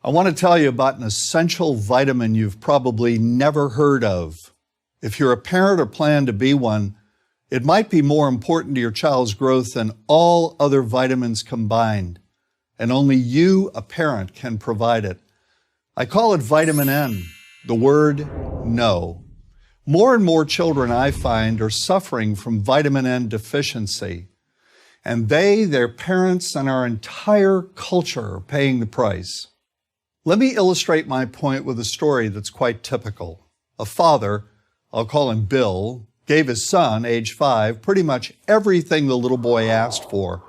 I want to tell you about an essential vitamin you've probably never heard of. If you're a parent or plan to be one, it might be more important to your child's growth than all other vitamins combined, and only you, a parent, can provide it. I call it vitamin N, the word no. More and more children, I find, are suffering from vitamin N deficiency, and they, their parents, and our entire culture are paying the price. Let me illustrate my point with a story that's quite typical. A father, I'll call him Bill, gave his son, age 5, pretty much everything the little boy asked for.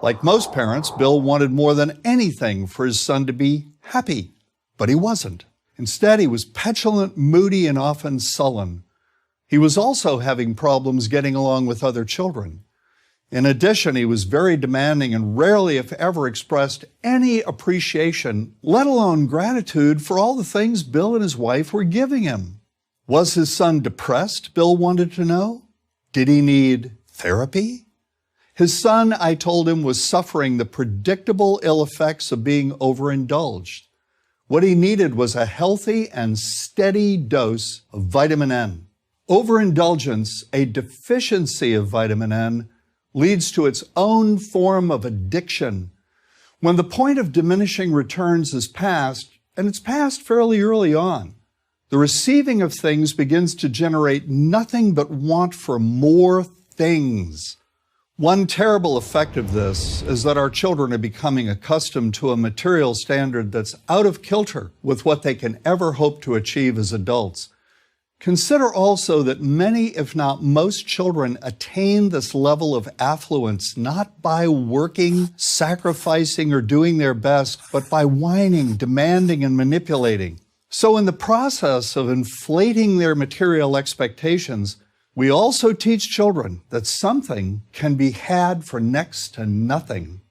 Like most parents, Bill wanted more than anything for his son to be happy, but he wasn't. Instead, he was petulant, moody, and often sullen. He was also having problems getting along with other children. In addition, he was very demanding and rarely, if ever, expressed any appreciation, let alone gratitude, for all the things Bill and his wife were giving him. Was his son depressed, Bill wanted to know? Did he need therapy? His son, I told him, was suffering the predictable ill effects of being overindulged. What he needed was a healthy and steady dose of vitamin N. Overindulgence, a deficiency of vitamin N, leads to its own form of addiction. When the point of diminishing returns is past, and it's passed fairly early on, the receiving of things begins to generate nothing but want for more things. One terrible effect of this is that our children are becoming accustomed to a material standard that's out of kilter with what they can ever hope to achieve as adults. Consider also that many, if not most, children attain this level of affluence not by working, sacrificing, or doing their best, but by whining, demanding, and manipulating. So in the process of inflating their material expectations, we also teach children that something can be had for next to nothing.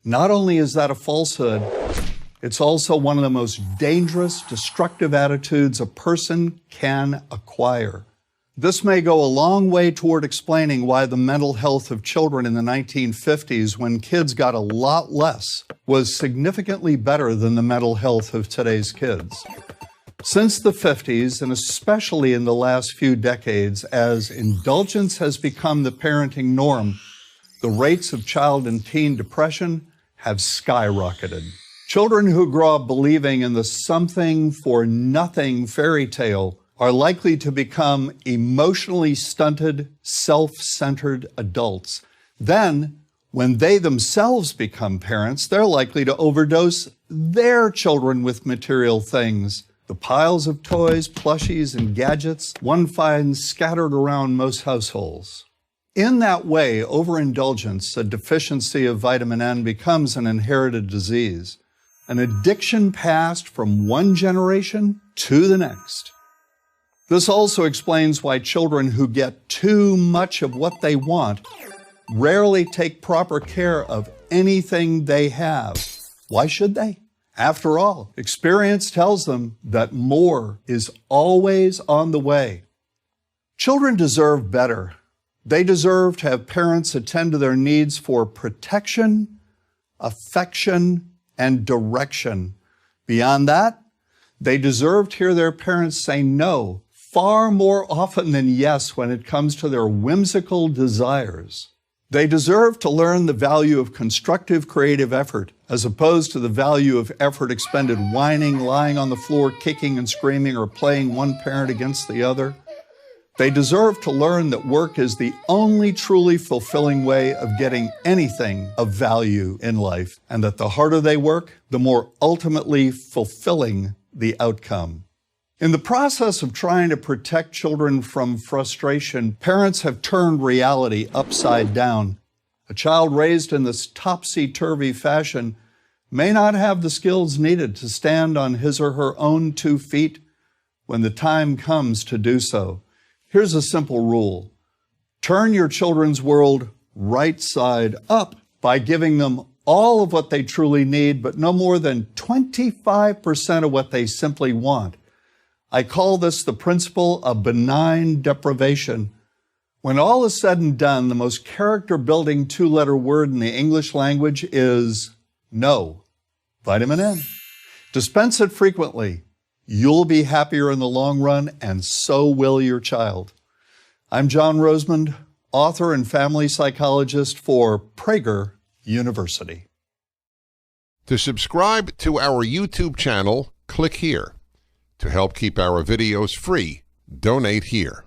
Not only is that a falsehood, it's also one of the most dangerous, destructive attitudes a person can acquire. This may go a long way toward explaining why the mental health of children in the 1950s, when kids got a lot less, was significantly better than the mental health of today's kids. Since the 50s, and especially in the last few decades, as indulgence has become the parenting norm, the rates of child and teen depression have skyrocketed. Children who grow up believing in the something for nothing fairy tale are likely to become emotionally stunted, self-centered adults. Then, when they themselves become parents, they're likely to overdose their children with material things. The piles of toys, plushies, and gadgets one finds scattered around most households. In that way, overindulgence, a deficiency of vitamin N, becomes an inherited disease. An addiction passed from one generation to the next. This also explains why children who get too much of what they want rarely take proper care of anything they have. Why should they? After all, experience tells them that more is always on the way. Children deserve better. They deserve to have parents attend to their needs for protection, affection, and direction. Beyond that, they deserve to hear their parents say no far more often than yes when it comes to their whimsical desires. They deserve to learn the value of constructive creative effort as opposed to the value of effort expended whining, lying on the floor, kicking and screaming, or playing one parent against the other. They deserve to learn that work is the only truly fulfilling way of getting anything of value in life, and that the harder they work, the more ultimately fulfilling the outcome. In the process of trying to protect children from frustration, parents have turned reality upside down. A child raised in this topsy-turvy fashion may not have the skills needed to stand on his or her own 2 feet when the time comes to do so. Here's a simple rule. Turn your children's world right side up by giving them all of what they truly need, but no more than 25% of what they simply want. I call this the principle of benign deprivation. When all is said and done, the most character-building 2-letter word in the English language is no. Vitamin N. Dispense it frequently. You'll be happier in the long run, and so will your child. I'm John Rosemond, author and family psychologist for Prager University. To subscribe to our YouTube channel, click here. To help keep our videos free, donate here.